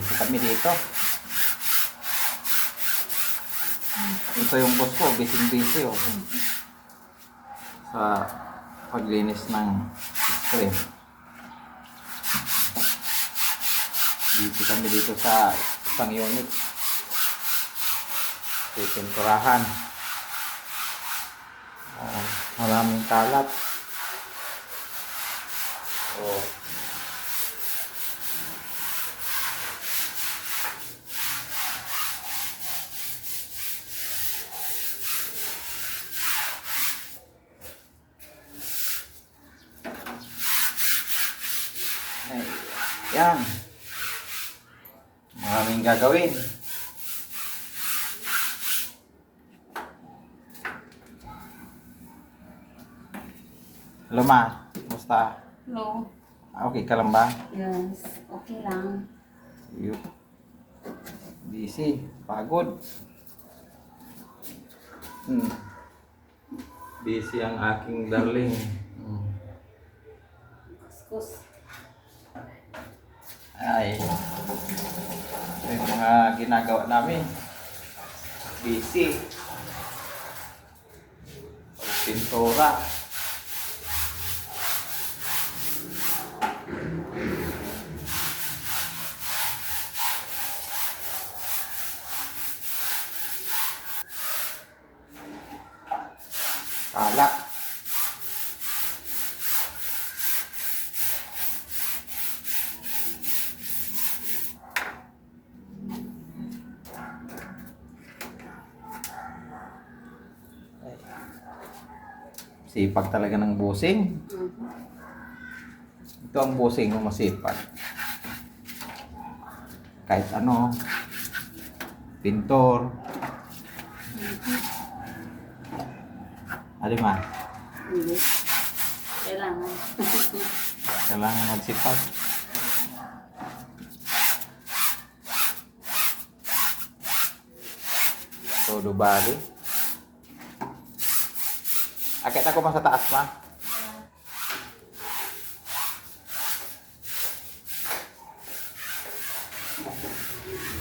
busy kami dito. Ito yung boss ko, busy oh. Sa paglinis ng screen. Busy kami dito sa isang unit. Pipinturahan. Maraming kalat. Oh. Yan. Maraming gagawin. Hello ma, kumusta? Hello. Okay ka lang ba? Yes, okay lang. Yup. Busy, pagod. Busy ang aking darling. Kuskus. Ay, ito yung mga ginagawa namin. Busy. Pintura. Alak. Sipag talaga ng busing. Ito ang busing ng masipag. Kahit ano, pintor. Ano ma? Hindi. Kailangan. Kailangan magsipag. Todo bali. Akit ako pa sa taas ma.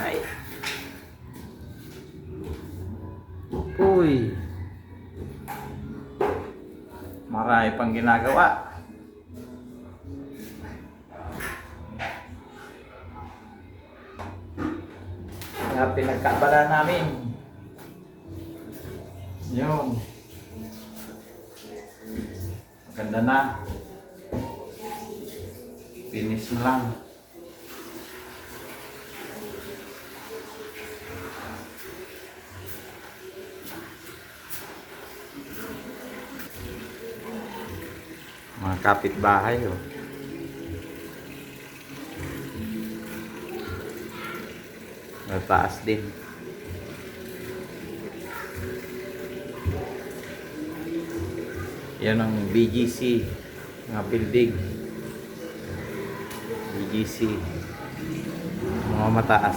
Ay. Uy. Marami pang ginagawa. Kaya pinagkabala namin. Yun. Maganda na. Finish na lang. Mga kapitbahay oh. Mataas din. Yan ang BGC mga building. BGC mga mataas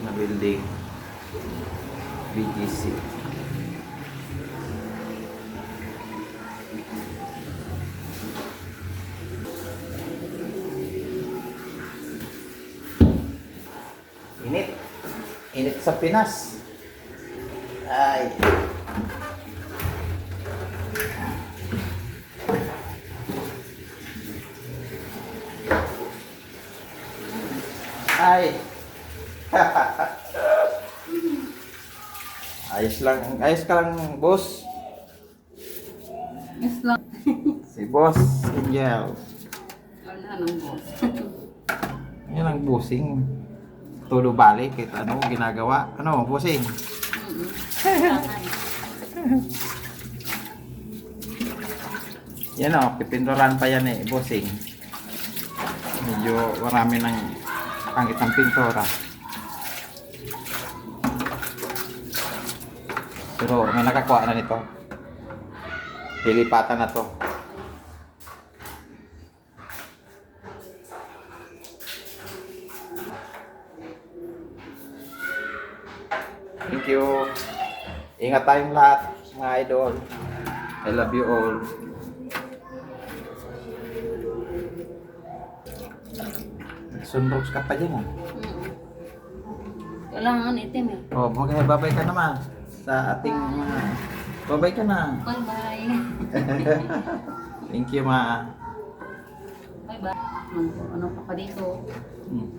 na building. BGC. Init. Init sa Pinas. Ay. Ay. Ayos lang. Ayos ka lang, boss. Yes lang. Si Boss Angel. Wala nang boss. Yan ang busing. Todo balik kahit ano ginagawa. Ano, busing? Kailangan. Yan o, pipinturan pa yan eh, busing. Medyo marami ng pangit ng pintura. Pero may nakakuha na nito. Lilipatan na to. Thank you. Ingat tayong lahat, mga idol. I love you all. Sunrox ka pa dyan ah. Mm. Kailangan itim eh. Oh, babay ka naman sa ating mga... Babay ka na. Bye-bye. Thank you, ma. Bye-bye. Ano pa dito? Hmm.